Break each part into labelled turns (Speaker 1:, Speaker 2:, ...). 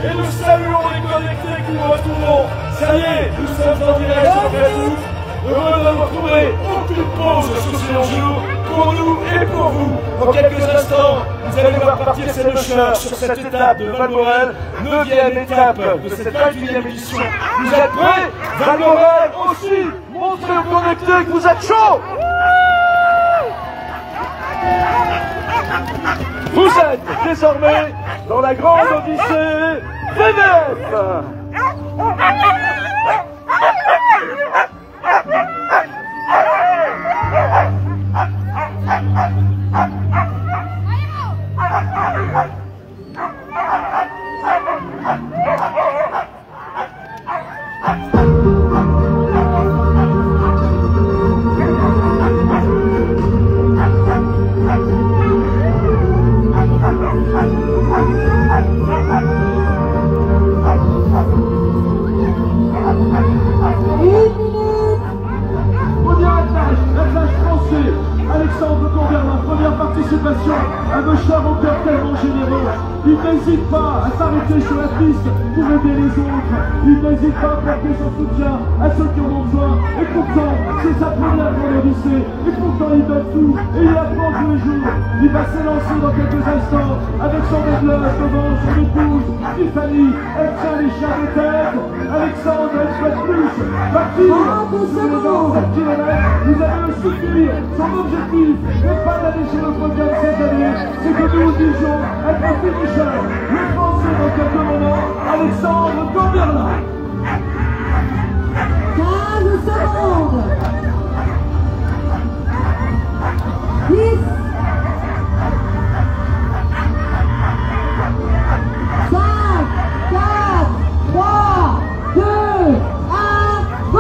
Speaker 1: et nous saluons les connectés qui nous retrouvons. Ça y est, nous sommes en direct sur Facebook. Heureux de vous retrouver. Aucune pause sur ces jours pour nous et pour vous. Dans quelques instants, vous allez voir partir ces nocheurs sur cette étape de Valmorel, 9e étape de cette 28e édition. Vous êtes prêts? Valmorel aussi. Montrez aux connectés que vous êtes chauds. Vous êtes désormais dans la grande odyssée VDF.
Speaker 2: Alexandre Converlin, première participation, un mocheur au cœur tellement généreux. Il n'hésite pas à s'arrêter sur la piste pour aider les autres. Il n'hésite pas à porter son soutien à ceux qui en ont besoin. Et pourtant, c'est sa première grande odyssée. Et pourtant, il donne tout et il apprend tous les jours. Il va s'élancer dans quelques instants avec son réglage devant son épouse, Tiffany. Elle tient les chiens de tête. Alexandre, elle souhaite plus. Partir sur les 27 km. Vous avez le souvenir, son objectif n'est pas d'aller sur le podium cette année, c'est que nous disions être un finisher. Le Français dans quelques moments, Alexandre Converlin.
Speaker 3: 15 secondes. 10. 5, 4, 3, 2, 1, go!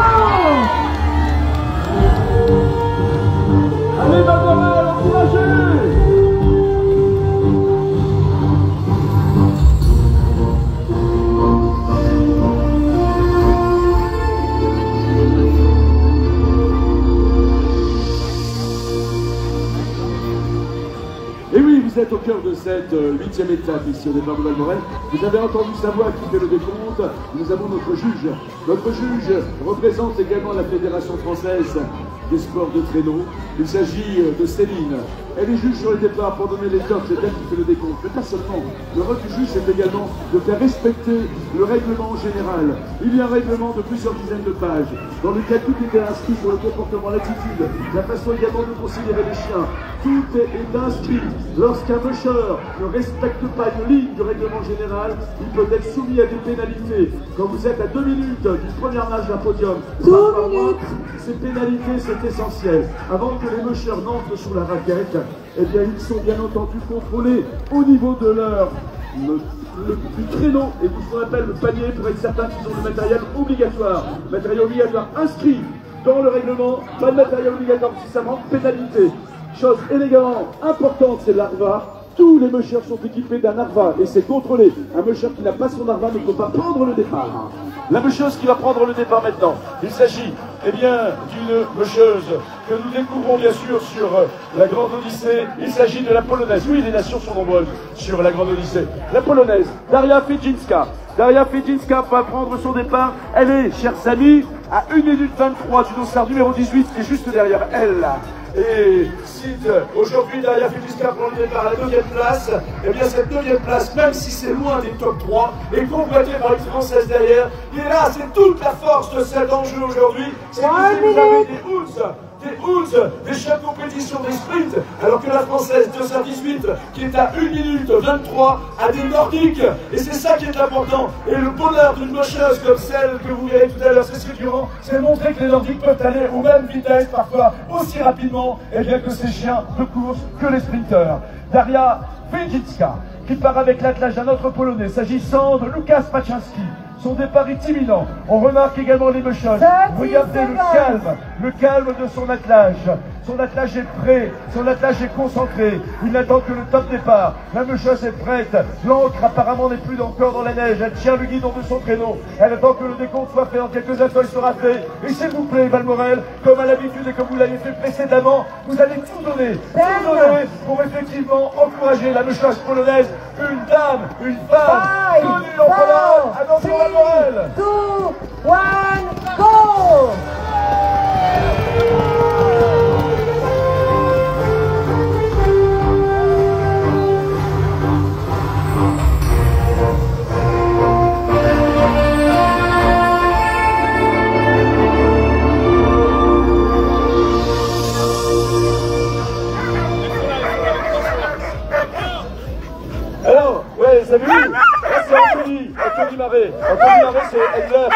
Speaker 2: Allez, Valmorel, encouragez! Et oui, vous êtes au cœur de cette 8e étape ici au départ de Valmorel. Vous avez entendu sa voix qui fait le décompte. Nous avons notre juge. Notre juge représente également la Fédération française des sports de traîneau. Il s'agit de Céline. Elle est juge sur le départ pour donner les tops, c'est elle qui fait le décompte. Mais pas seulement. Le rôle du juge, c'est également de faire respecter le règlement général. Il y a un règlement de plusieurs dizaines de pages, dans lequel tout était inscrit sur le comportement, l'attitude, la façon également de considérer les chiens. Tout est inscrit. Lorsqu'un musher ne respecte pas une ligne du règlement général, il peut être soumis à des pénalités. Quand vous êtes à 2 minutes du premier nage d'un podium, ces pénalités, c'est essentiel. Avant que les mushers n'entrent sur la raquette, eh bien, ils sont bien entendu contrôlés au niveau de leur du traîneau et de ce qu'on appelle le panier pour être certain qu'ils ont le matériel obligatoire. Matériel obligatoire inscrit dans le règlement, pas de matériel obligatoire si ça manque, pénalité. Chose élégamment importante, c'est l'ARVA. Tous les mushers sont équipés d'un ARVA et c'est contrôlé. Un musher qui n'a pas son ARVA ne peut pas prendre le départ. La musheuse qui va prendre le départ maintenant, il s'agit eh bien d'une musheuse que nous découvrons bien sûr sur la Grande Odyssée. Il s'agit de la Polonaise. Oui, les nations sont nombreuses sur la Grande Odyssée. La Polonaise, Daria Fedzinska. Daria Fedzinska va prendre son départ. Elle est, chers amis, à 1 minute 23 du dossard numéro 18 qui est juste derrière elle. Et si aujourd'hui Daria Fedzinska prend le départ à la 2e place, et bien cette 2e place, même si c'est loin des top 3, est convoitée par une Française derrière. Et là, c'est toute la force de cet enjeu aujourd'hui. C'est que vous avez des chiens de compétition, des sprints, alors que la Française 218, qui est à 1 minute 23, a des nordiques. Et c'est ça qui est important. Et le bonheur d'une mocheuse comme celle que vous verrez tout à l'heure, c'est Durand, c'est montrer que les nordiques peuvent aller aux mêmes vitesses, parfois aussi rapidement, et bien que ces chiens de course que les sprinteurs. Daria Fedzinska, qui part avec l'attelage d'un autre Polonais, s'agissant de Lukas Paczynski. Son départ est imminent. On remarque également les mushers. Regardez le calme de son attelage.
Speaker 1: Son attelage est prêt, son attelage est concentré. Il n'attend que le top départ. La Meuchosse est prête. L'encre apparemment n'est plus encore dans la neige. Elle tient le guidon de son traîneau. Elle attend que le décompte soit fait. Dans quelques instants, il sera fait. Et s'il vous plaît, Valmorel, comme à l'habitude et comme vous l'avez fait précédemment, vous allez tout donner pour effectivement encourager la Meuchosse polonaise. Une dame, une femme, connue en Pologne. Attention, Valmorel.
Speaker 3: 2, 1, go!
Speaker 1: Alors, ouais, vous avez vu? Là, c'est Anthony Marais. Anthony Marais, c'est Edler,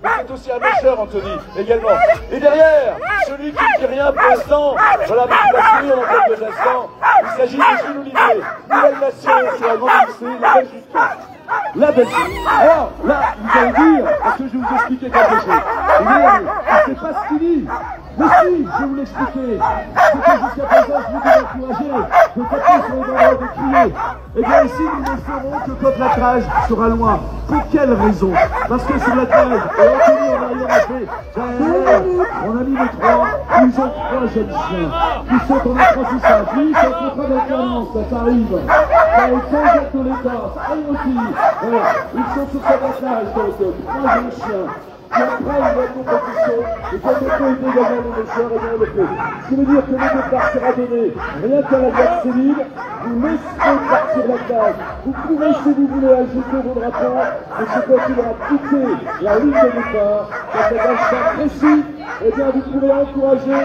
Speaker 1: mais c'est aussi un pêcheur, Anthony, également. Et derrière, celui qui ne dit rien pour l'instant, voilà, mais qui va sourire dans quelques instants, il s'agit de Jules Olivier, nouvelle nation sur la grande lycée, la Belgique. La Belgique. Alors, là, vous allez dire, parce que je vais vous expliquer quelque chose. C'est pas ce qu'il dit. Mais si, je vais vous l'expliquer. C'est que jusqu'à présent, je vous ai encouragé de taper sur les endroits de crier. Et bien ici, nous ne ferons que quand l'attelage sera loin. Pour quelle raison? Parce que sur l'attelage, et Anthony en arrière a fait, on a mis les trois, ils ont 3 jeunes chiens qui sont en apprentissage. Oui, c'est un contrat d'alternance, ça arrive. Ça arrive sans être de l'État, ça arrive aussi. Voilà. Ils sont sur cet attelage, donc 3 jeunes chiens. Qui après la compétition, et qu'on peut aider également les méchants, et bien on le fait. Ce qui veut dire que le départ sera donné rien qu'à la gare Céline, vous laisserez partir la cage, vous pourrez si vous voulez ajouter vos drapeaux, et c'est quand il aura quitté la ligne de départ, quand la gage sera précis, et bien vous pourrez encourager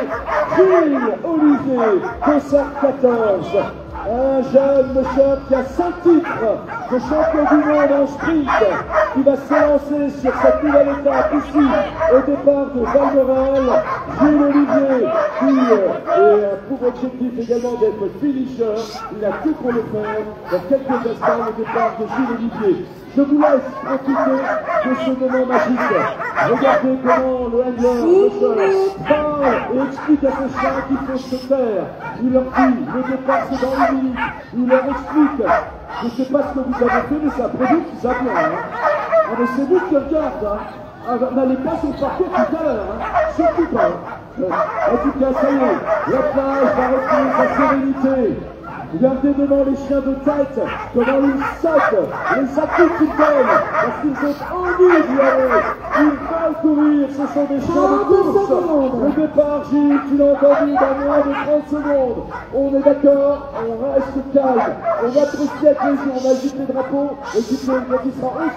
Speaker 1: Jules Olivier, Cossard 14. Un jeune monsieur qui a 5 titres de champion du monde en sprint, qui va s'élancer sur cette nouvelle étape ici, au départ de Valmorel. Jules Olivier, qui a pour objectif également d'être finisher. Il a tout pour le faire. Dans quelques instants, le départ de Jules Olivier. Je vous laisse profiter de ce moment magique. Regardez comment le handler parle et explique à ses chiens qu'il faut se taire. Il leur dit, le départ c'est dans une minute. Il leur explique. Je ne sais pas ce que vous avez fait, mais c'est après vous qui savez. Ah, mais c'est vous qui regardez. Ah, n'allez pas sur le parcours tout à l'heure. Surtout pas. En tout cas, ça y est, la plage va retrouver sa sérénité. Regardez devant les chiens de tête, comment ils sautent, les appuis qu'ils donnent, parce qu'ils ont envie d'y aller. Ils veulent courir, ce sont des chiens de course. Le départ, Gilles, tu l'as entendu dans moins de 30 secondes. On est d'accord, on reste calme, on apprécie avec les yeux, on agite les drapeaux, et qui sera au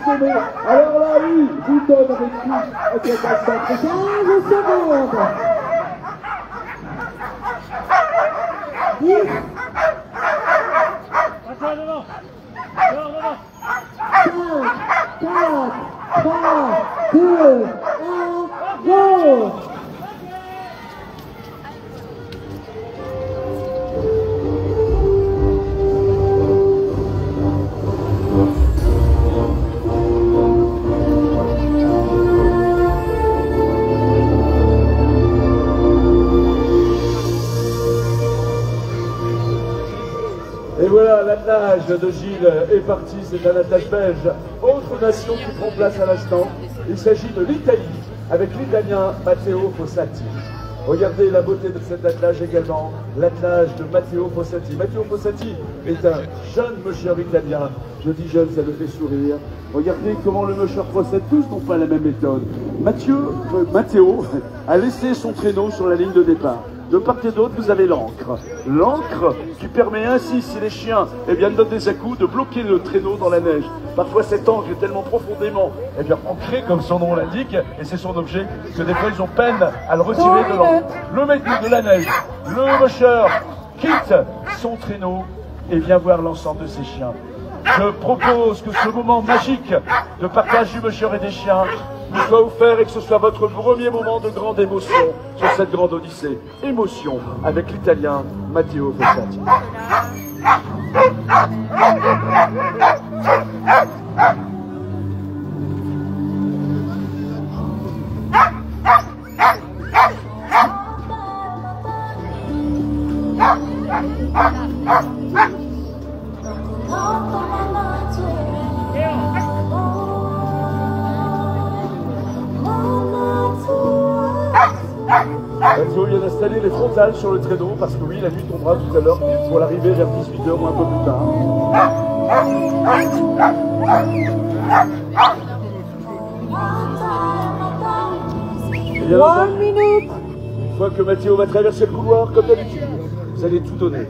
Speaker 1: sommet. Alors là, oui, vous donne avec qui à cet instant.
Speaker 3: 15 secondes. 10. 5, 4, 3, 2, 1, go!
Speaker 1: Et voilà, l'attelage de Gilles est parti, c'est un attelage belge. Autre nation qui prend place à l'instant, il s'agit de l'Italie, avec l'Italien Matteo Fossati. Regardez la beauté de cet attelage également, l'attelage de Matteo Fossati. Matteo Fossati est un jeune meucheur italien, je dis jeune, ça le fait sourire. Regardez comment le meucheur procède, tous n'ont pas la même méthode. Matteo a laissé son traîneau sur la ligne de départ. De part et d'autre, vous avez l'encre. L'encre qui permet ainsi, si les chiens donnent des à-coups, de bloquer le traîneau dans la neige. Parfois, cette encre est tellement profondément ancrée, comme son nom l'indique, et c'est son objet, que des fois, ils ont peine à le retirer de l'encre. Le maître de la neige, le meucheur, quitte son traîneau et vient voir l'ensemble de ses chiens. Je propose que ce moment magique de partage du meucheur et des chiens nous soit offert et que ce soit votre premier moment de grande émotion sur cette grande odyssée. Émotion avec l'Italien Matteo Fossati.
Speaker 2: installer les frontales sur le traîneau parce que oui, la nuit tombera tout à l'heure pour l'arrivée vers 18h ou un peu plus tard. Et bien,
Speaker 3: 1 minute.
Speaker 2: une fois que Mathéo va traverser le couloir, comme d'habitude, vous allez tout donner.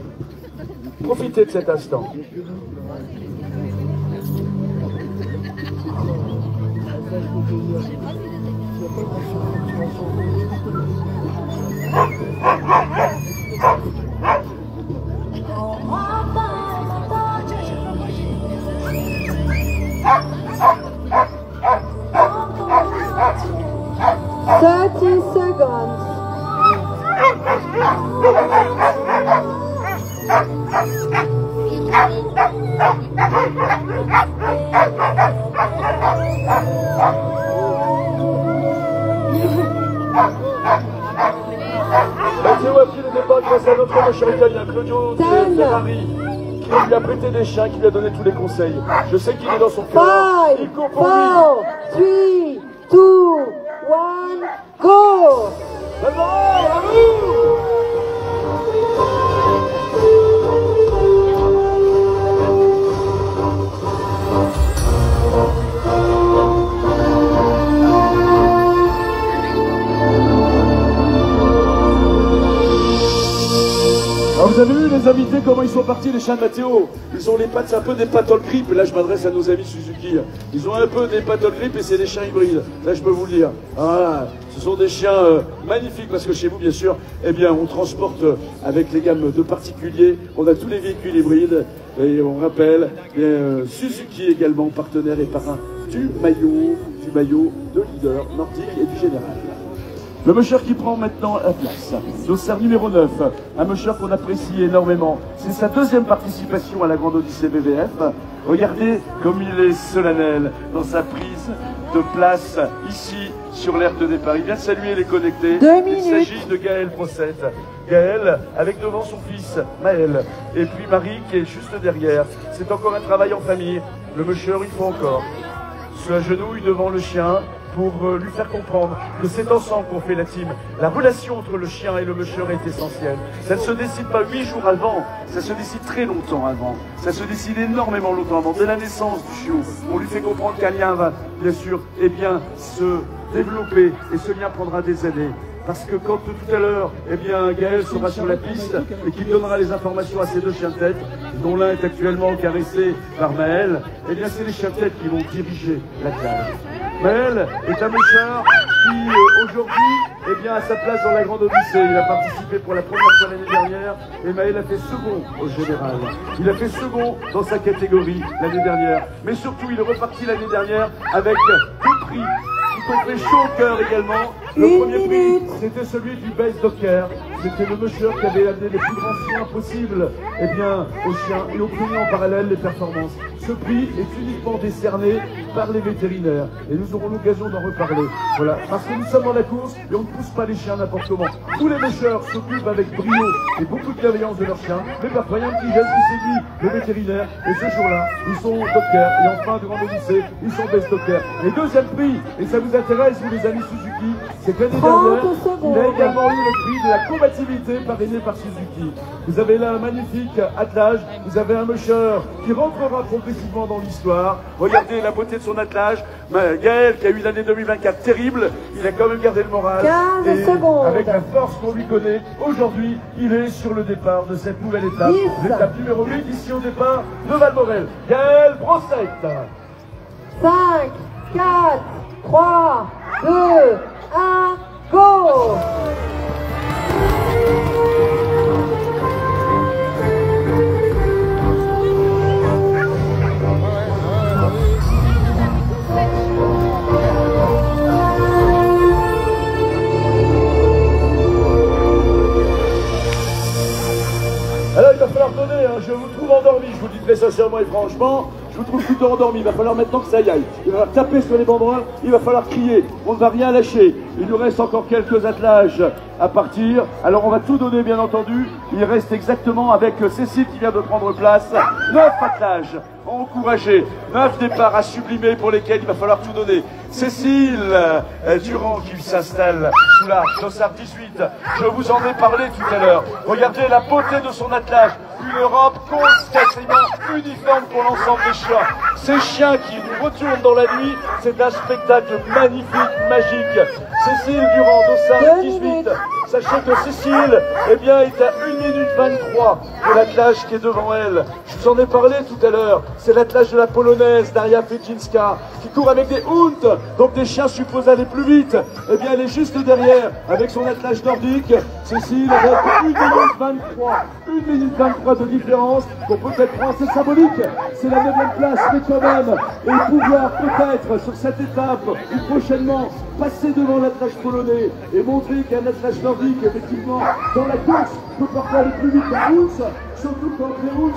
Speaker 2: Profitez de cet instant.
Speaker 3: Seconds.
Speaker 2: Mathéo a pris le départ grâce à notre machin italien, Claudio Ferrari, qui lui a prêté des chiens, qui lui a donné tous les conseils. Je sais qu'il est dans son cœur.
Speaker 3: 5,
Speaker 2: Il court pour lui.
Speaker 3: 4, 3, 2, 1, go!
Speaker 2: Alors vous avez vu les invités, comment ils sont partis les chiens de Mathéo? Ils ont les pattes, c'est un peu des pattol grip, et là je m'adresse à nos amis Suzuki. Ils ont un peu des pattol grip et c'est des chiens hybrides, là je peux vous le dire. Voilà, ce sont des chiens magnifiques parce que chez vous bien sûr, eh bien on transporte avec les gammes de particuliers, on a tous les véhicules hybrides et on rappelle Suzuki également partenaire et parrain du maillot de leader nordique et du général. Le musher qui prend maintenant la place, dossard numéro 9, un musher qu'on apprécie énormément. C'est sa deuxième participation à la Grande Odyssée BVF. Regardez comme il est solennel dans sa prise de place ici sur l'aire de départ. Il vient de saluer les connectés.
Speaker 3: 2 minutes.
Speaker 2: Il s'agit de Gaël Procette. Gaël avec devant son fils Maël et puis Marie qui est juste derrière. C'est encore un travail en famille. Le musher il faut encore se agenouille devant le chien pour lui faire comprendre que c'est ensemble qu'on fait la team. La relation entre le chien et le musher est essentielle. Ça ne se décide pas 8 jours avant, ça se décide très longtemps avant. Ça se décide énormément longtemps avant. Dès la naissance du chiot, on lui fait comprendre qu'un lien va, bien sûr, eh bien, se développer et ce lien prendra des années. Parce que quand tout à l'heure, eh bien, Gaël sera sur la piste et qu'il donnera les informations à ces deux chiens de tête, dont l'un est actuellement caressé par Maël, eh bien, c'est les chiens de tête qui vont diriger la classe. Maël est un musher qui, aujourd'hui, eh bien, a sa place dans la Grande Odyssée. Il a participé pour la première fois l'année dernière et Maël a fait second au général. Il a fait second dans sa catégorie l'année dernière. Mais surtout, il est reparti l'année dernière avec 2 prix qui ont fait chaud au cœur également. Le premier prix, c'était celui du Base Docker. C'était le musher qui avait amené les plus grands chiens possibles, eh bien, aux chiens et obtenu en parallèle les performances. Ce prix est uniquement décerné par les vétérinaires et nous aurons l'occasion d'en reparler. Voilà, parce que nous sommes dans la course et on ne pousse pas les chiens n'importe comment. Tous les mushers s'occupent avec brio et beaucoup de bienveillance de leurs chiens, mais parfois il y a un petit geste qui séduit les vétérinaires et ce jour-là, ils sont Docker et enfin de Grande Odyssée, ils sont Best Docker. Et deuxième prix, et ça vous intéresse vous les amis Suzuki, c'est que l'année dernière, il a également eu le prix de la combativité parrainé par Suzuki. Vous avez là un magnifique attelage, vous avez un musher qui rentrera progressivement dans l'histoire. Regardez la beauté de son attelage. Gaël qui a eu l'année 2024 terrible, il a quand même gardé le moral.
Speaker 3: 15
Speaker 2: et
Speaker 3: secondes.
Speaker 2: avec la force qu'on lui connaît, aujourd'hui, il est sur le départ de cette nouvelle étape.
Speaker 3: 10.
Speaker 2: L'étape numéro 8 ici au départ de Valmorel. Gaël Procette.
Speaker 3: 5, 4, 3, 2, 1, go!
Speaker 2: Alors il va falloir donner, hein. Je vous trouve endormi, je vous le dis très sincèrement et franchement, je vous trouve plutôt endormi, il va falloir maintenant que ça y aille. Il va falloir taper sur les banderoles, il va falloir crier, on ne va rien lâcher. Il nous reste encore quelques attelages à partir, alors on va tout donner bien entendu. Il reste exactement avec Cécile qui vient de prendre place, 9 attelages. encourager. 9 départs à sublimer pour lesquels il va falloir tout donner. Cécile Durand qui s'installe sous la Dossard 18. Je vous en ai parlé tout à l'heure. Regardez la beauté de son attelage. Une robe quasiment uniforme pour l'ensemble des chiens. Ces chiens qui nous retournent dans la nuit, c'est un spectacle magnifique, magique. Cécile Durand, Dossard 18. Sachez que Cécile, eh bien, est à 1 minute 23 de l'attelage qui est devant elle. Je vous en ai parlé tout à l'heure. C'est l'attelage de la polonaise, Daria Fejinska, qui court avec des Hund, donc des chiens supposés aller plus vite. Eh bien, elle est juste derrière, avec son attelage nordique. Cécile, avec 1 minute 23. 1 minute 23 de différence qu'on peut peut-être prendre, c'est symbolique. C'est la 9e place, mais quand même, et pouvoir peut-être sur cette étape ou prochainement passer devant l'attelage polonais et montrer qu'un attelage nordique, effectivement, dans la course, peut parfois aller plus vite qu'un Hund, surtout quand les Hund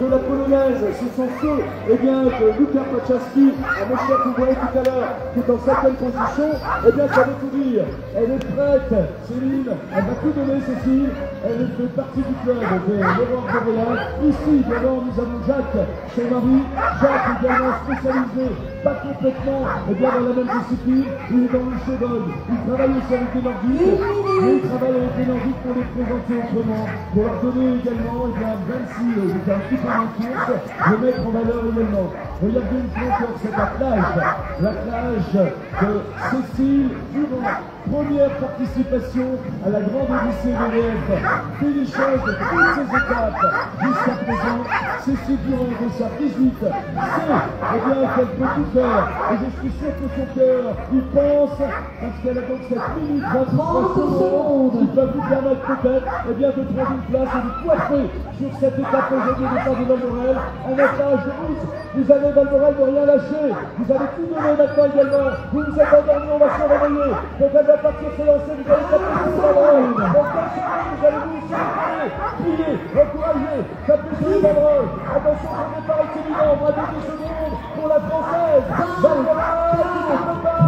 Speaker 2: de la polonaise, ce sont ceux, eh bien, de Luka Paczewski, à mon cher que vous voyez tout à l'heure, qui est en 5e position, eh bien, ça veut tout dire. Elle est prête, Céline, elle va tout donner, Cécile, elle fait partie du club de l'Europe de Royal. Ici, devant, nous avons Jacques, son mari, Jacques également spécialisé, pas complètement, eh bien, dans la même discipline, il est dans le cheval, il travaille aussi avec les Nordiques, mais il travaille avec les Nordiques pour les présenter autrement, pour leur donner également, eh bien, même si j'étais un petit peu en course, le mettre en valeur également. Regardez une fois encore cet attelage, l'attelage de Cécile Durand. Première participation à la grande Odyssée VDF. Finisheuse de toutes ces étapes jusqu'à présent. Cécile Durand de sa 18 sait eh bien qu'elle peut tout faire. Et je suis sûr que son cœur y pense parce qu'elle a donc cette minute 23 secondes qui peut vous permettre peut-être eh bien, de prendre une place et de coiffer sur cette étape aujourd'hui de départ de Valmorel. En attelage de route, vous avez Valmorel de rien lâcher. Vous allez tout donner maintenant également. Vous vous êtes endormis, on va se réveiller. Donc elle va partir se lancer, vous allez taper sur les banderoles. Dans 15 secondes, vous allez vous célébrer, prier, encourager, taper sur les banderoles. Attention, son départ est évident, moins de 10 secondes pour la Française. Valmorel, qui ne peut pas.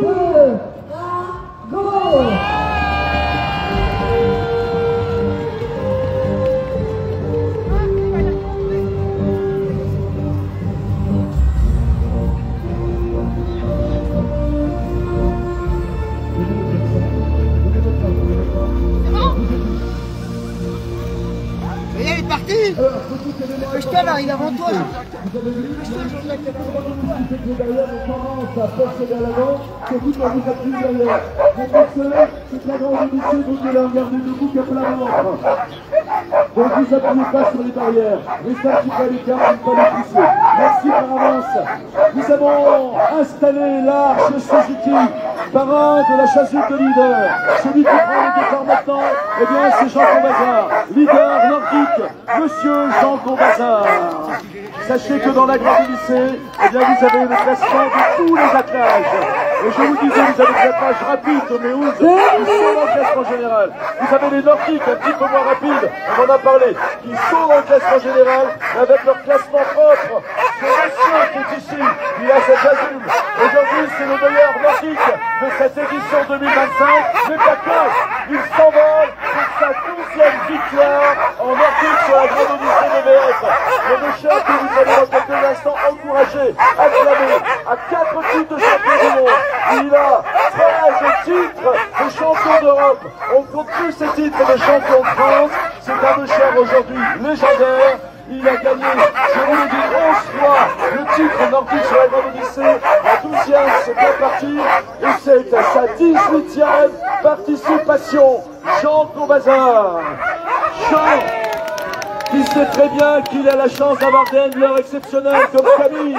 Speaker 3: 2, 1, go!
Speaker 4: Putain, là, il est avant toi.
Speaker 2: Derrière, on commence à passer vers l'avant, surtout quand vous êtes plus derrière. C'est la grande édition, vous allez regarder debout qu'à plein ventre. Donc vous appuyez pas sur les barrières. Restez un petit peu à l'écart pour ne pas les pousser. Merci par avance. Nous avons installé l'Arche Suzuki, parrain de la chasuble de leader. Celui qui prend le départ maintenant, eh bien c'est Jean Combazard, leader nordique, monsieur Jean Combazard. Sachez que dans la grande lycée, eh bien vous avez le classement de tous les attelages. Et je vous disais, vous avez des attelages rapides comme les Hund, qui sont dans le classement général. Vous avez les nordiques un petit peu moins rapides, on en a parlé, qui sont dans le classement général, avec leur classement propre. Ce monsieur qui est ici, il a cette chasuble. Aujourd'hui, c'est le meilleur nordique de cette édition 2025, mais pas que. Il s'envole pour sa 12e victoire en nordique sur la grande Odyssée de VF. Le monsieur que vous allez dans quelques instants encourager, acclamer à 4 titres de champion du monde. Il a 13 titres de champion d'Europe. On ne compte plus ces titres de champion de France. C'est un monsieur aujourd'hui légendaire. Il a gagné, je vous le dis, 11 fois le titre nordique sur la grande Odyssée. La 12e, c'est bien parti. Et c'est sa 18e participation. Jean Combazard. Jean, qui sait très bien qu'il a la chance d'avoir des handlers exceptionnels comme Camille,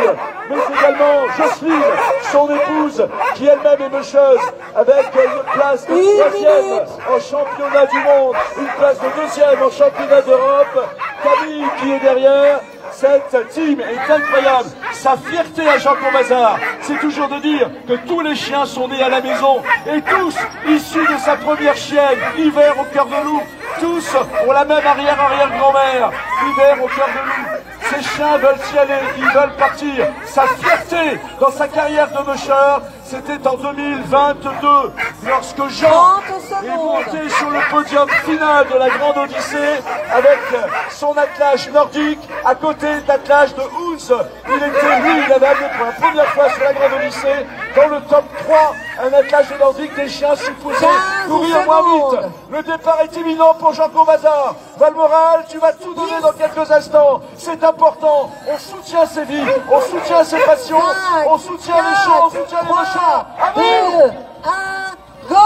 Speaker 2: mais également Jocelyne, son épouse, qui elle-même est mocheuse, avec une place de 3e en championnat du monde, une place de 2e en championnat d'Europe. Camille qui est derrière. Cette team est incroyable. Sa fierté à Jean Combazard, c'est toujours de dire que tous les chiens sont nés à la maison et tous issus de sa première chienne, Hiver au cœur de loup. Tous ont la même arrière-arrière-grand-mère, Hiver au cœur de loup. Ces chiens veulent s'y aller, ils veulent partir. Sa fierté dans sa carrière de musher, c'était en 2022, lorsque Jean
Speaker 1: et monter sur le podium final de la Grande Odyssée avec son attelage nordique à côté d'attelage de Ouz. Il avait amené pour la première fois sur la Grande Odyssée dans le top 3 un attelage de nordique des chiens supposés courir moins vite. Le départ est imminent pour Jean Corbazar. Valmoral, tu vas tout donner dans quelques instants. C'est important. On soutient ses vies, on soutient ses passions, on soutient les champs, on soutient les machins. À vous!
Speaker 3: 2, 1, go!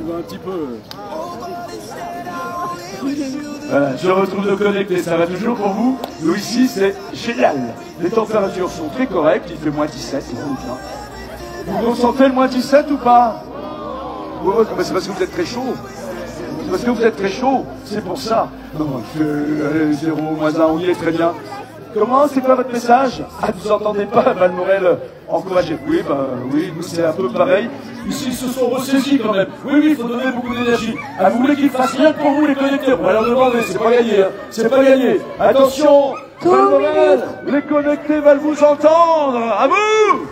Speaker 2: Un petit peu.
Speaker 1: Voilà, je retrouve de connecter, ça va toujours pour vous. Nous ici, c'est génial. Les températures sont très correctes, il fait moins 17, c'est bien. Vous ressentez le moins 17 ou pas? C'est parce que vous êtes très chaud. C'est parce que vous êtes très chaud, c'est pour ça. Non, il fait 0, moins 1, on y est très bien. Comment, c'est quoi votre message? Ah, vous entendez pas Valmorel encourager? Oui, oui, nous c'est un peu pareil. Ici, ils se sont ressaisis quand même. Oui, il faut donner beaucoup d'énergie. Ah, vous voulez qu'ils fassent rien que pour vous, les connectés? On va leur demander, c'est pas gagné, hein. C'est pas gagné. Attention, Valmorel, les connectés veulent vous entendre. À vous!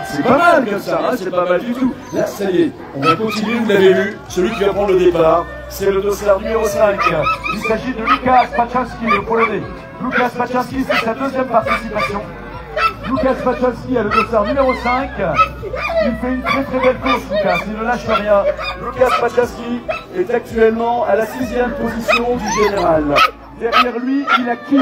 Speaker 1: C'est pas mal comme ça, hein, c'est pas mal du tout. Là, ça y est, on va continuer, vous l'avez vu, celui qui va prendre le départ, c'est le dossard numéro 5. Il s'agit de Lukas Paczalski, le Polonais. Lukas Paczalski, c'est sa deuxième participation. Lukas Paczalski a le dossard numéro 5. Il fait une très très belle course, Lukas, il ne lâche rien. Lukas Paczalski est actuellement à la 6e position du général. Derrière lui, il a qui?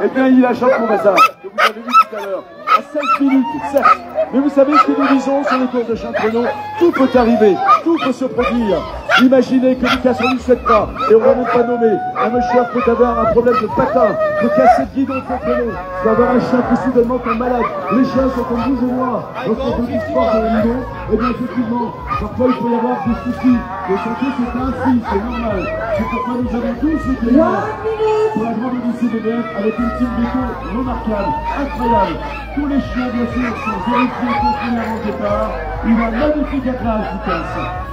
Speaker 1: Eh bien, il a Jean Corbazar, que vous avez vu tout à l'heure, à 16 minutes, certes. Mais vous savez ce que nous disons sur les courses de Chantreno, tout peut arriver, tout peut se produire. Imaginez que Lucas, on ne lui souhaite pas, et on ne va même pas nommer, un monsieur peut avoir un problème de patin, de casser de guidon de Chantreno, peut avoir un chien qui soudainement tombe malade. Les chiens sont comme vous et moi, lorsqu'on fait du sport dans le guidon, et bien effectivement, parfois il peut y avoir des soucis. Le santé c'est ainsi, c'est normal. C'est pourquoi nous avons tous été là pour la Grande Odyssée de BF avec une team d'écho remarquable, incroyable. Tous les chiens, bien sûr, sont vérifiés et contrôlés avant le départ. Il a un magnifique attelage, Lucas.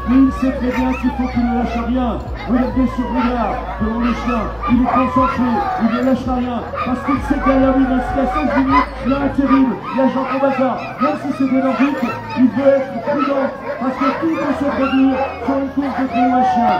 Speaker 1: Mais il sait très bien qu'il faut qu'il ne lâche rien. Regardez sur le regard devant le chien. Il est concentré, il ne lâchera rien. Parce qu'il sait que derrière lui, même s'il y a 16 minutes, il y a un terrible, il y a Jean Corbazar. Même si c'est des nordiques, il veut être prudent. Parce que tout peut se produire sur une course de créer un chien.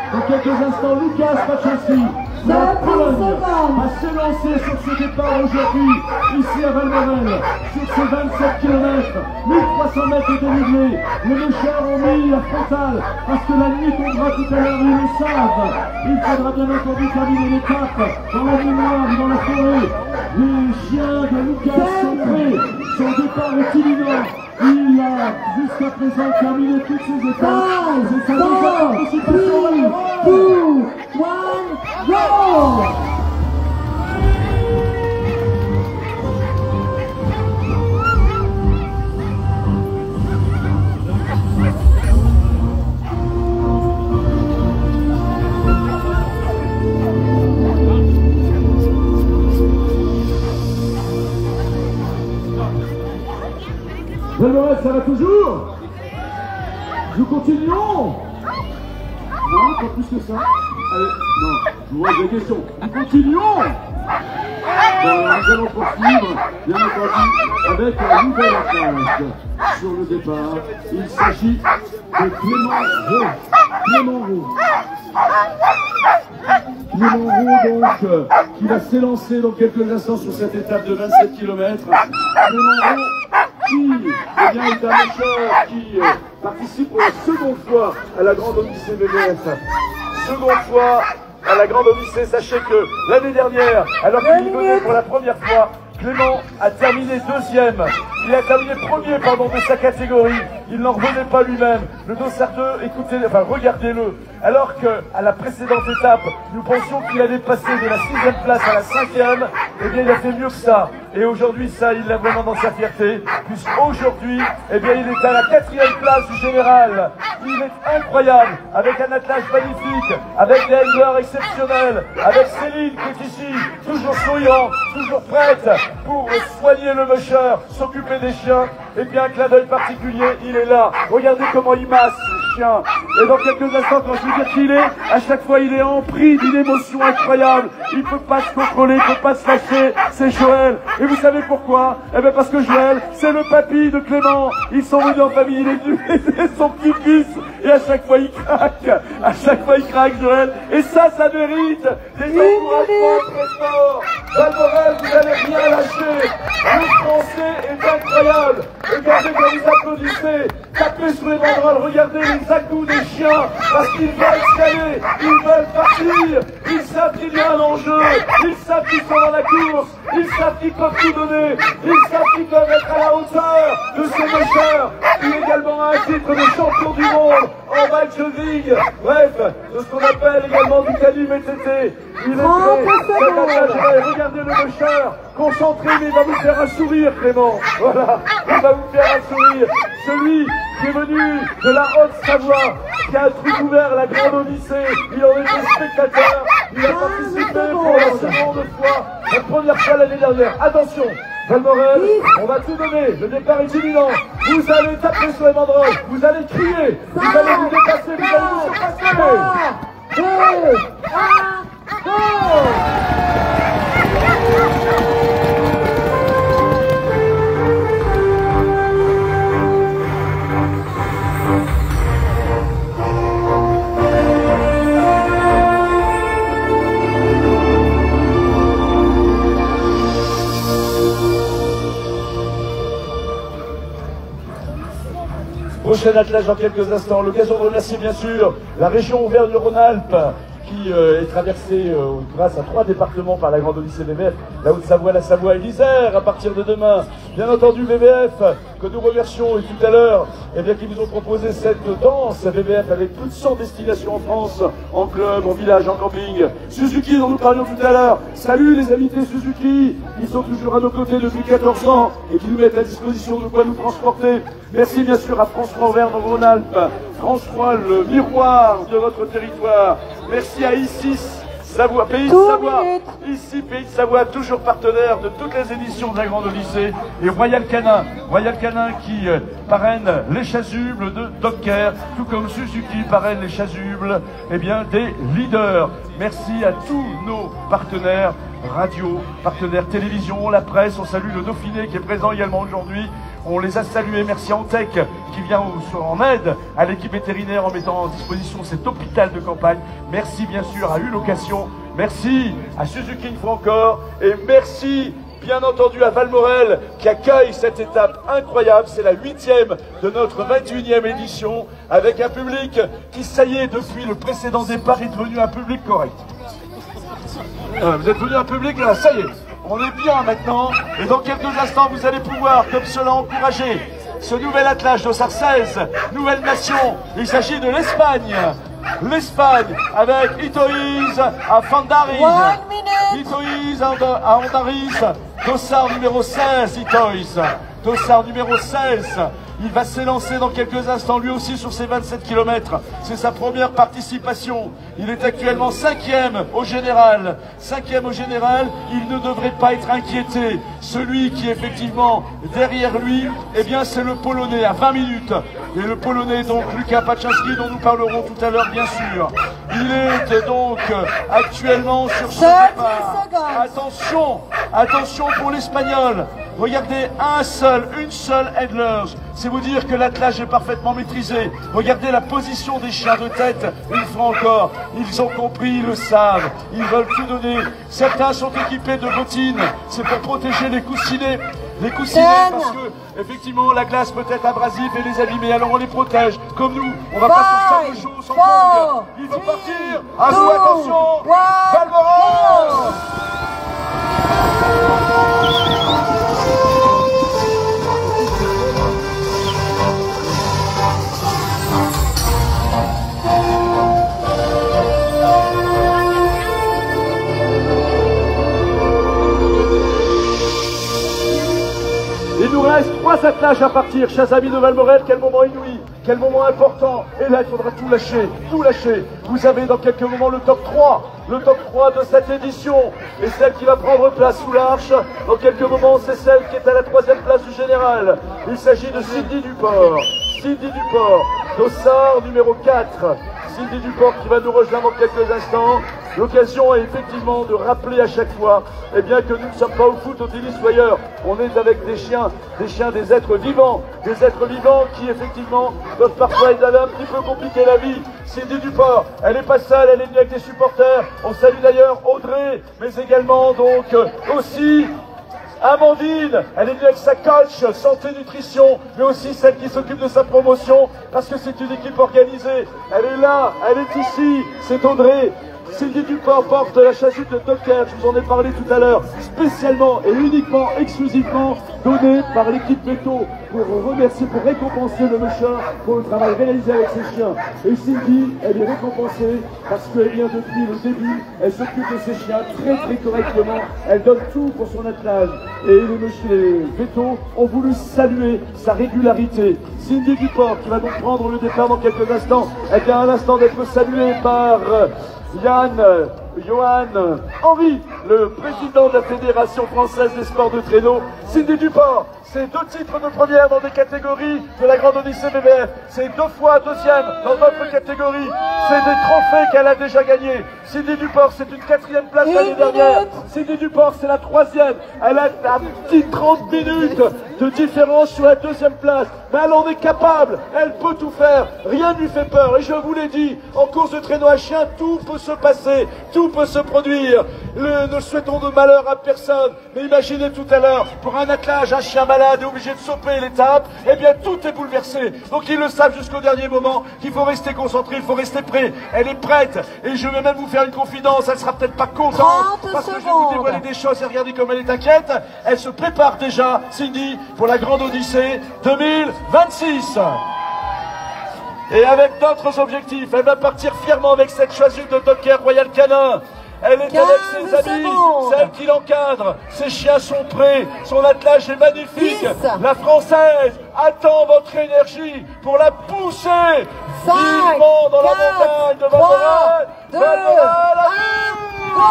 Speaker 1: Dans quelques instants, Lukas Paczalski, la Pologne, va se lancer sur ce départ aujourd'hui, ici à Valmorel, sur ces 27 km, 1300 mètres de dénivelé. Les méchants ont mis la frontale, parce que la nuit tombera tout à l'heure, ils le savent. Il faudra bien entendu terminer l'étape dans la mémoire, dans la forêt. Les chiens de Lucas sont prêts, son départ est imminent. Il a jusqu'à présent terminé toutes ses étapes. C'est sa deuxième participation.
Speaker 3: 2, 1, go!
Speaker 2: Valmorel, ça va toujours? Nous continuons? Non, pas plus que ça. Allez, non, je vous pose des questions. Nous continuons? Nous allons poursuivre, bien entendu, avec un nouvel attelage sur le départ. Il s'agit de Clément Roux. Clément Roux. Clément Roux, donc, qui va s'élancer dans quelques instants sur cette étape de 27 km. Clément Roux, qui eh bien, est un marcheur qui participe pour la seconde fois à la Grande Odyssée BBF. Seconde fois à la Grande Odyssée. Sachez que l'année dernière, alors qu'il y venait pour la première fois, Clément a terminé deuxième. Il a terminé premier, pardon, de sa catégorie. Il n'en revenait pas lui-même. Le dossard 2, écoutez, enfin, regardez-le. Alors qu'à la précédente étape, nous pensions qu'il allait passer de la 6e place à la 5e, eh bien, il a fait mieux que ça. Et aujourd'hui, ça, il l'a vraiment dans sa fierté, puisqu'aujourd'hui, eh bien, il est à la 4e place du général.
Speaker 1: il est incroyable, avec un attelage magnifique, avec des handlers exceptionnels, avec Céline qui est ici, toujours souriante, toujours prête pour soigner le musher, s'occuper des chiens, et bien un clin d'œil particulier, il est là. Regardez comment il masse le chien. Et dans quelques instants, quand je vous dire qu'il est, à chaque fois il est empris d'une émotion incroyable. Il peut pas se contrôler, il peut pas se lâcher. C'est Joël. Et vous savez pourquoi? Eh bien parce que Joël, c'est le papy de Clément. Ils sont venus en famille, il est venu aider son petit-fils. Et à chaque fois il craque. À chaque fois il craque, Joël. Et ça mérite des encouragements très forts. Valmorel, vous n'allez rien lâcher. Le français est incroyable. Regardez quand vous applaudissez. Tapez sur les banderoles. Regardez les à-coups des chiens. Parce qu'ils veulent escaler. Ils veulent partir. Ils savent qu'il y a un enjeu. Ils savent qu'ils sont dans la course. Ils savent qu'ils peuvent tout donner. Ils savent qu'ils peuvent être à la hauteur de ces mocheurs. Il est également un titre de champion du monde en bike-jogging. Bref, de ce qu'on appelle également du calibre ETT. Il est prêt. Regardez le mocheur. Concentré, mais il va vous faire un sourire, Clément. Voilà, il va vous faire un sourire. Celui qui est venu de la Haute-Savoie, qui a un truc ouvert, la Grande Odyssée. Il en était spectateur. Il a participé pour la seconde fois, la première fois l'année dernière. Attention, Valmorel, on va tout donner. Le départ est imminent. Vous allez taper sur les banderoles. Vous allez crier. Vous allez vous dépasser. Vous allez vous surpasser.
Speaker 3: 2, 1, go!
Speaker 1: Prochain attelage dans quelques instants. L'occasion de remercier bien sûr la région Auvergne-Rhône-Alpes qui est traversée grâce à 3 départements par la Grande Odyssée VVF, la Haute-Savoie, la Savoie et l'Isère à partir de demain. Bien entendu VVF, que nous remercions et tout à l'heure, eh bien, qui nous ont proposé cette danse VVF avec plus de 100 destinations en France, en club, en village, en camping. Suzuki dont nous parlions tout à l'heure. Salut les invités Suzuki, ils sont toujours à nos côtés depuis 14 ans et qui nous mettent à disposition de quoi nous transporter. Merci bien sûr à France 3 Auvergne-Rhône-Alpes, France 3 le miroir de notre territoire. Merci à ISIS Savoie, Pays de Savoie, ici Pays de Savoie, toujours partenaire de toutes les éditions de la Grande Odyssée, et Royal Canin qui parraine les chasubles de Docker, tout comme Suzuki parraine les chasubles, eh bien, des leaders. Merci à tous nos partenaires radio, partenaires télévision, la presse, on salue le Dauphiné qui est présent également aujourd'hui. On les a salués, merci à Antec qui vient en aide à l'équipe vétérinaire en mettant en disposition cet hôpital de campagne. Merci bien sûr à U-Location, merci à Suzuki une fois encore et merci bien entendu à Valmorel qui accueille cette étape incroyable. C'est la 8e de notre 21e édition avec un public qui, ça y est, depuis le précédent départ est devenu un public correct. Vous êtes devenu un public là, ça y est. On est bien maintenant, et dans quelques instants, vous allez pouvoir, comme cela, encourager ce nouvel attelage d'Ossard 16, nouvelle nation. Il s'agit de l'Espagne. L'Espagne avec Itoiz à Fandariz. Itoiz à Andariz. Dossard numéro 16, Itoiz. Dossard numéro 16. Il va s'élancer dans quelques instants, lui aussi, sur ses 27 km. C'est sa première participation. Il est actuellement 5e au général. 5e au général, il ne devrait pas être inquiété. Celui qui est effectivement derrière lui, eh bien, c'est le Polonais à 20 minutes. Et le Polonais, donc, Luka Paczynski, dont nous parlerons tout à l'heure, bien sûr. Il est donc actuellement sur ce départ. Attention, attention pour l'Espagnol. Regardez, une seule Edlers. C'est vous dire que l'attelage est parfaitement maîtrisé. Regardez la position des chiens de tête. Une fois encore, ils ont compris, ils le savent. Ils veulent tout donner. Certains sont équipés de bottines. C'est pour protéger les coussinets. Les coussinets parce que, effectivement, la glace peut être abrasive et les abîmer. Alors on les protège. Comme nous, on va pas sur ça chaud sans tongue. Il faut partir. À vous, attention. Valmorel. Il nous reste
Speaker 2: 3 attelages à partir, chers amis de Valmorel, quel moment inouï, quel moment important. Et là, il faudra tout lâcher, tout lâcher. Vous avez dans quelques moments le top 3 de cette édition. Et celle qui va prendre place sous l'arche, dans quelques moments, c'est celle qui est à la 3e place du général. Il s'agit de Cindy Duport. Cindy Duport, dossard numéro 4. Cindy Duport qui va nous rejoindre dans quelques instants. L'occasion est effectivement de rappeler à chaque fois que nous ne sommes pas au foot, au tennis ou ailleurs. On est avec des chiens, des êtres vivants qui effectivement peuvent parfois aider un petit peu compliquer la vie. Cindy Duport, elle n'est pas seule, elle est venue avec des supporters. On salue d'ailleurs Audrey, mais également donc aussi Amandine, elle est venue avec sa coach santé nutrition, mais aussi celle qui s'occupe de sa promotion, parce que c'est une équipe organisée. Elle est là, elle est ici, c'est Audrey. Cindy Duport porte la chasuble de Docker, je vous en ai parlé tout à l'heure, spécialement et uniquement, exclusivement donnée par l'équipe Veto pour remercier, pour récompenser le monsieur pour le travail réalisé avec ses chiens. Et Cindy, elle est récompensée parce que depuis le début, elle s'occupe de ses chiens très correctement, elle donne tout pour son attelage. Et les Veto ont voulu saluer sa régularité. Cindy Duport qui va donc prendre le départ dans quelques instants, elle vient à l'instant d'être saluée par Johan Henry, le président de la Fédération française des sports de traîneau. Cindy Duport, c'est 2 titres de première dans des catégories de la Grande Odyssée BVF. C'est 2 fois 2e dans d'autres catégories. C'est des trophées qu'elle a déjà gagnés. Cindy Duport, c'est une 4e place l'année dernière. Cindy Duport, c'est la 3e. Elle a un petit 30 minutes de différence sur la 2e place. Mais elle en est capable. Elle peut tout faire. Rien ne lui fait peur. Et je vous l'ai dit, en course de traîneau à chien, tout peut se passer. Tout peut se produire. Ne souhaitons de malheur à personne. Mais imaginez tout à l'heure, pour un attelage, un chien malade est obligé de sauter l'étape, eh bien tout est bouleversé. Donc ils le savent jusqu'au dernier moment qu'il faut rester concentré, il faut rester prêt. Elle est prête. Et je vais même vous faire une confidence, elle sera peut-être pas contente parce que je vais vous dévoiler des choses et regardez comme elle est inquiète. Elle se prépare déjà, Cindy, pour la Grande Odyssée 2026. Et avec d'autres objectifs, elle va partir fièrement avec cette chasuble de Docker Royal Canin. Elle est avec ses amis, celle qui l'encadre. Ses chiens sont prêts, son attelage est magnifique. La Française attend votre énergie pour la pousser vivement dans la montagne de Valmorel.
Speaker 3: 2, 1, go!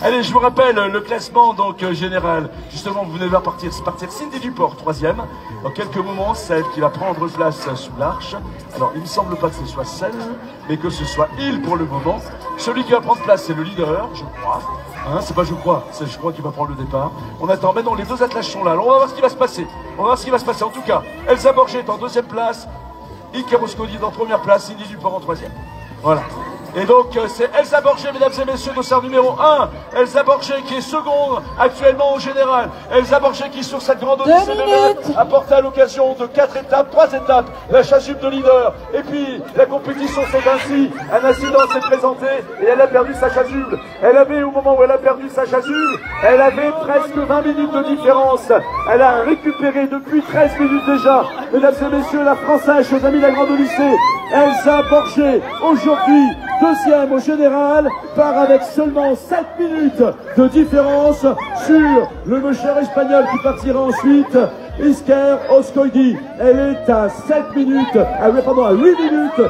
Speaker 2: Allez, je vous rappelle le classement donc général. Justement, vous venez de voir partir Cindy Duport, 3e. Dans quelques moments, celle qui va prendre place sous l'arche. Alors, il ne me semble pas que ce soit celle, mais que ce soit il pour le moment. Celui qui va prendre place, c'est le leader, je crois. Hein, c'est pas je crois, c'est je crois qu'il va prendre le départ. On attend maintenant, les 2 attelages sont là. Alors, on va voir ce qui va se passer. On va voir ce qui va se passer. En tout cas, Elsa Borget est en 2e place. Icarus Cody en 1re place. Cindy Duport en 3e. Voilà. Et donc c'est Elsa Borget, mesdames et messieurs, dossard numéro 1. Elsa Borget qui est seconde actuellement au général. Elsa Borget qui sur cette Grande Odyssée apporte à l'occasion de 4 étapes, 3 étapes, la chasuble de leader. Et puis la compétition s'est ainsi, un incident s'est présenté et elle a perdu sa chasuble. Elle avait, au moment où elle a perdu sa chasuble, elle avait presque 20 minutes de différence. Elle a récupéré depuis 13 minutes déjà. Mesdames et messieurs, la Française, chers amis de la Grande Odyssée, Elsa Borget, aujourd'hui 2e au général, part avec seulement 7 minutes de différence sur le monsieur espagnol qui partira ensuite, Isker Oskoidi. Elle est à 7 minutes, à 8 minutes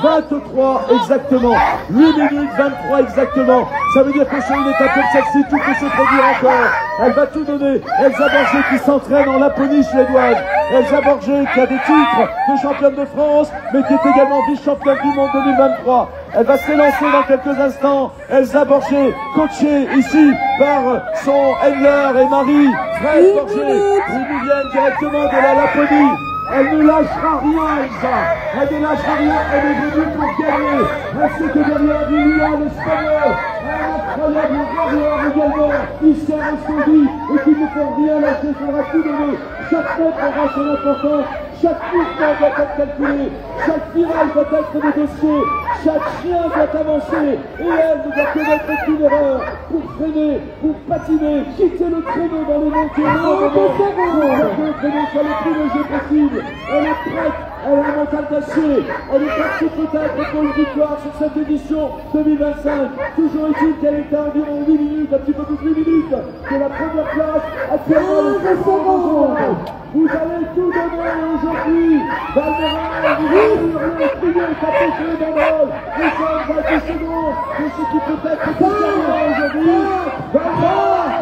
Speaker 2: 23 exactement. 8 minutes 23 exactement. Ça veut dire que sur une étape comme celle-ci, tout peut se produire encore. Elle va tout donner. Elsa Borget qui s'entraîne en Laponie suédoise. Elsa Borget qui a des titres de championne de France, mais qui est également vice-championne du monde 2023. Elle va s'élancer dans quelques instants. Elsa Borget, coachée ici par son handler et mari, Fred Borget, qui nous viennent directement de la Laponie. Elle ne lâchera rien, Elsa. Elle ne lâchera rien. Elle est venue pour gagner. Ainsi que derrière Julia, l'Espagnol. Un incroyable warrior également. Isker Oskoidi. Et qui ne peut rien lâcher. Il faudra tout donner. Chaque mètre aura son importance. chaque mouvement doit être calculé, chaque virage doit être négocié, chaque chien doit avancer, et elle ne doit commettre aucune erreur pour freiner, pour patiner, quitter le créneau dans les montées, pour que le créneau soit le plus léger possible. Elle est prête, elle a un mental d'acier, elle est partie peut-être pour une victoire sur cette édition 2025. Toujours est-il qu'elle est à environ 8 minutes, un petit peu plus de 8 minutes de la première place, actuellement le second. Vous allez tout donner aujourd'hui. Valmorel, vous allez hurler, crier, taper sur les banderoles. Nous sommes à 10 secondes de ce qui peut être tout aujourd'hui. Valmorel,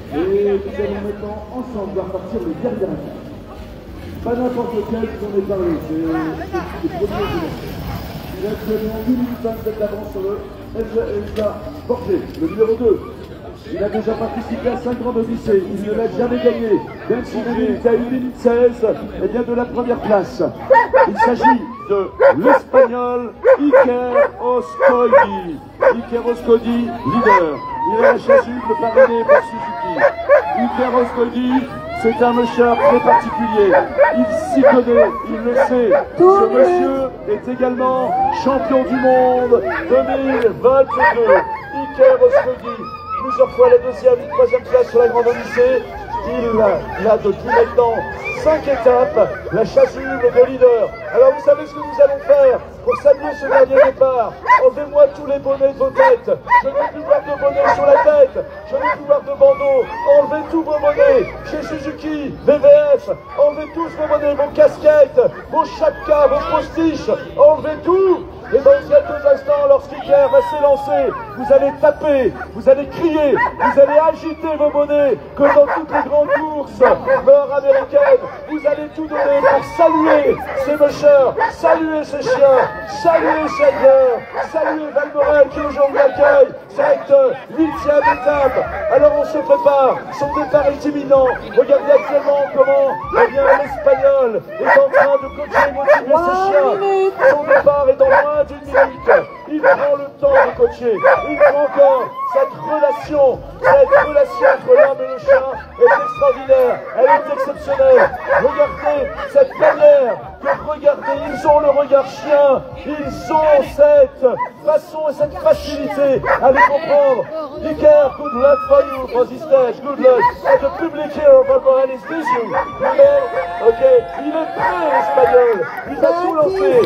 Speaker 2: et nous allons maintenant ensemble voir partir les dernières attaques. Pas n'importe lequel qui en est parlé, c'est le premier élément. Il a actuellement 1 minute 27 d'avance sur le Elsa Borgé, le numéro 2. Il a déjà participé à 5 grandes odyssées, il ne l'a jamais gagné. Même s'il est à 1 minute 16, et bien de la première place. Il s'agit de l'Espagnol Iker Oskoidi. Iker Oskoidi, leader. Il a la chasuble parrainée par Suzuki. Iker Oskoidi, c'est un monsieur très particulier. Il s'y connaît, il le sait. Ce monsieur est également champion du monde 2022. Iker Oskoidi, plusieurs fois la 2e et 3e place sur la grande odyssée. Il a depuis maintenant 5 étapes, la chasuble de leader. Alors vous savez ce que nous allons faire pour saluer ce dernier départ. Enlevez-moi tous les bonnets de vos têtes. Je ne veux plus voir de bonnets sur la tête. Je ne veux plus voir de bandeaux. Enlevez tous vos bonnets. Chez Suzuki, VVF, enlevez tous vos bonnets, vos casquettes, vos chapkas, vos postiches. Enlevez tout. Et dans quelques instants, lorsqu'Iker va s'élancer, vous allez taper, vous allez crier, vous allez agiter vos bonnets, comme dans toutes les grandes courses nord-américaines. Vous allez tout donner pour saluer ces mushers, saluer ces chiens, saluer ces leaders, saluer Valmorel qui aujourd'hui accueille cette 8e étape. Alors on se prépare, son départ est imminent. Regardez actuellement comment l'Espagnol est en train de coacher et motiver ses chiens. Son départ est dans moins d'1 minute. Il prend le temps de coacher. Il prend encore cette relation entre l'homme et le chien est extraordinaire. Elle est exceptionnelle. Regardez cette manière ils ont le regard chien. Ils ont cette façon et cette facilité à les comprendre. Iker, good luck for you for this stage. Good luck. And the public here of Valmorel is with you. Ok, il est prêt l'Espagnol. Il va tout lancer.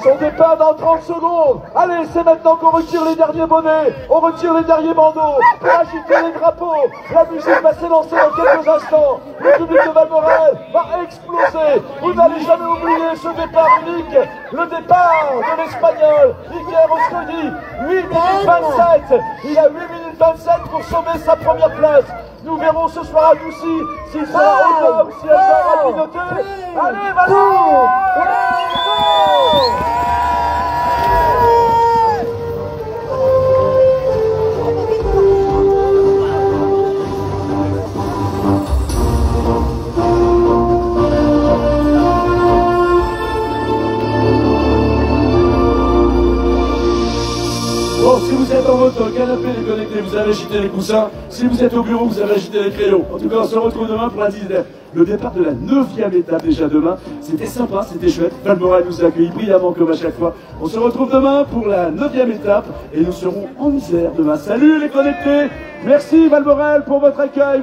Speaker 2: Son départ dans 30 secondes. Allez, c'est maintenant qu'on retire les derniers bonnets. On retire les derniers bandeaux pour agiter les drapeaux. La musique va s'élancer dans quelques instants. Le public de Valmorel va exploser. Vous n'allez jamais oublier ce départ unique. Le départ de l'Espagnol Iker Oskoidi. 8 minutes 27. Il a 8 minutes 27 pour sauver sa première place. Nous verrons ce soir à Doucy s'il sera au-delà ou si elle va rapinoter. Allez, vas-y!
Speaker 1: Bon, si vous êtes en mode canapé déconnecté, vous avez agité les coussins. Si vous êtes au bureau, vous avez agité les crayons. En tout cas, on se retrouve demain pour le départ de la 9e étape déjà demain. C'était sympa, c'était chouette. Valmorel nous a accueillis brillamment comme à chaque fois. On se retrouve demain pour la 9e étape et nous serons en Isère demain. Salut les connectés. Merci Valmorel pour votre accueil.